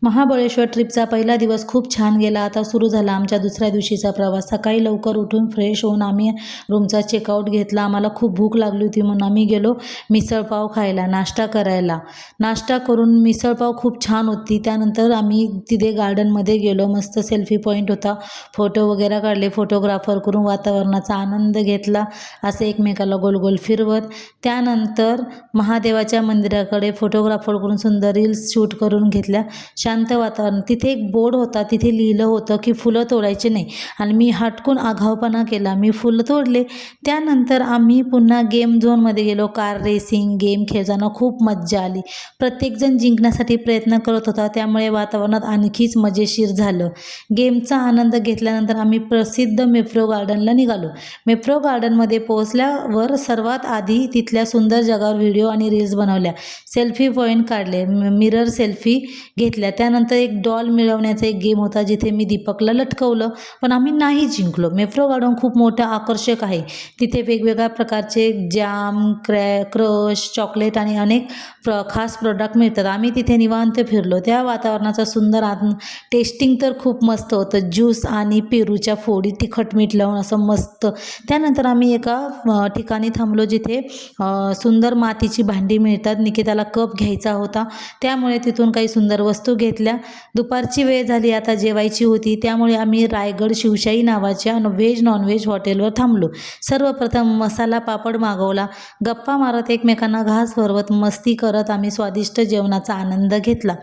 महाबळेश्वर ट्रिपचा पहिला दिवस खूप छान गेला. आता सुरू झाला आमच्या दुसऱ्या दिवशीचा प्रवास. सकाळी लवकर उठून फ्रेश होऊन आम्ही रूमचा चेकआउट घेतला. आम्हाला खूप भूक लागली होती म्हणून आम्ही गेलो मिसळपाव खायला, नाश्ता करायला. नाश्ता करून मिसळपाव खूप छान होती. त्यानंतर आम्ही तिथे गार्डनमध्ये गेलो. मस्त सेल्फी पॉईंट होता, फोटो वगैरे काढले. फोटोग्राफर करून वातावरणाचा आनंद घेतला, असे एकमेकाला गोल गोल फिरवत. त्यानंतर महादेवाच्या मंदिराकडे फोटोग्राफरकडून सुंदर रील्स शूट करून घेतल्या. शांत वातावरण. तिथे एक बोर्ड होता, तिथे लिहिलं होतं की फुलं तोडायचे नाही आणि मी हटकून आगाऊपणा केला, मी फुलं तोडले. त्यानंतर आम्ही पुन्हा गेम झोनमध्ये गेलो. कार रेसिंग गेम खेळताना खूप मज्जा आली. प्रत्येकजण जिंकण्यासाठी प्रयत्न करत होता, त्यामुळे वातावरणात आणखीच मजेशीर झालं. गेमचा आनंद घेतल्यानंतर आम्ही प्रसिद्ध मेप्रो गार्डनला निघालो. मेप्रो गार्डनमध्ये पोहोचल्यावर सर्वात आधी तिथल्या सुंदर जगावर व्हिडिओ आणि रील्स बनवल्या, सेल्फी पॉईंट काढले, मिरर सेल्फी घेतल्या. त्यानंतर एक डॉल मिळवण्याचा एक गेम होता, जिथे मी दीपकला लटकवलं, पण आम्ही नाही जिंकलो. मेप्रो गार्डन खूप मोठं आकर्षक आहे. तिथे वेगवेगळ्या प्रकारचे जॅम, क्रश, चॉकलेट आणि अनेक खास प्रोडक्ट मिळतात. आम्ही तिथे निवांत फिरलो. त्या वातावरणाचा सुंदर टेस्टिंग तर खूप मस्त होतं. ज्यूस आणि पेरूच्या फोडी तिखट मीठ लावून असं मस्त. त्यानंतर आम्ही एका ठिकाणी थांबलो, जिथे सुंदर मातीची भांडी मिळतात. निकिताला कप घ्यायचा होता, त्यामुळे तिथून काही सुंदर वस्तू घेतल्या. दुपारची वेळ झाली, आता जेवायची होती, त्यामुळे आम्ही रायगड शिवशाही नावाच्या व्हेज नॉनव्हेज हॉटेलवर थांबलो. सर्वप्रथम मसाला पापड मागवला. गप्पा मारत एकमेकांना घास भरवत मस्ती करत आम्ही स्वादिष्ट जेवणाचा आनंद घेतला.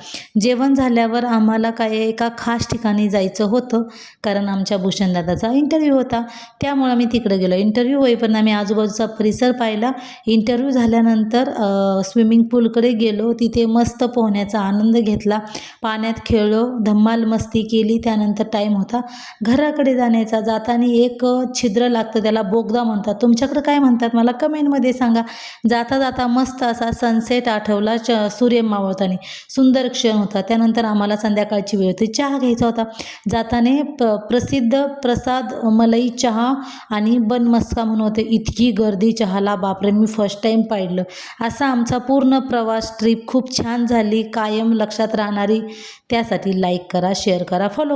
जेवण झाल्यावर आम्हाला एका खास ठिकाणी जायचं होतं, कारण आमच्या भूषणदादाचा इंटरव्ह्यू होता, त्यामुळे आम्ही तिकडे गेलो. इंटरव्ह्यू होईपर्यंत आम्ही आजूबाजूचा परिसर पाहिला. इंटरव्ह्यू झाल्यानंतर स्विमिंग पूलकडे गेलो. तिथे मस्त पोहण्याचा आनंद घेतला, पाण्यात खेळलो, धम्माल मस्ती केली. त्यानंतर टाईम होता घराकडे जाण्याचा. जाताना एक छिद्र लागतं, त्याला बोगदा म्हणतात. तुमच्याकडे काय म्हणतात मला कमेंटमध्ये सांगा. जाता जाता मस्त असा सनसेट आठवला, सूर्य मावळताना सुंदर क्षण होता. त्यानंतर आम्हाला संध्याकाळची वेळ होती, चहा घ्यायचा होता. जाताना प्रसिद्ध प्रसाद मलाई चहा आणि बन मस्का म्हणून होते. इतकी गर्दी चहाला, बापरे, मी फर्स्ट टाईम पाहिलं. असा आमचा पूर्ण प्रवास, ट्रिप खूप छान झाली, कायम लक्षात राहणारी. त्यासाठी लाईक करा, शेअर करा, फॉलो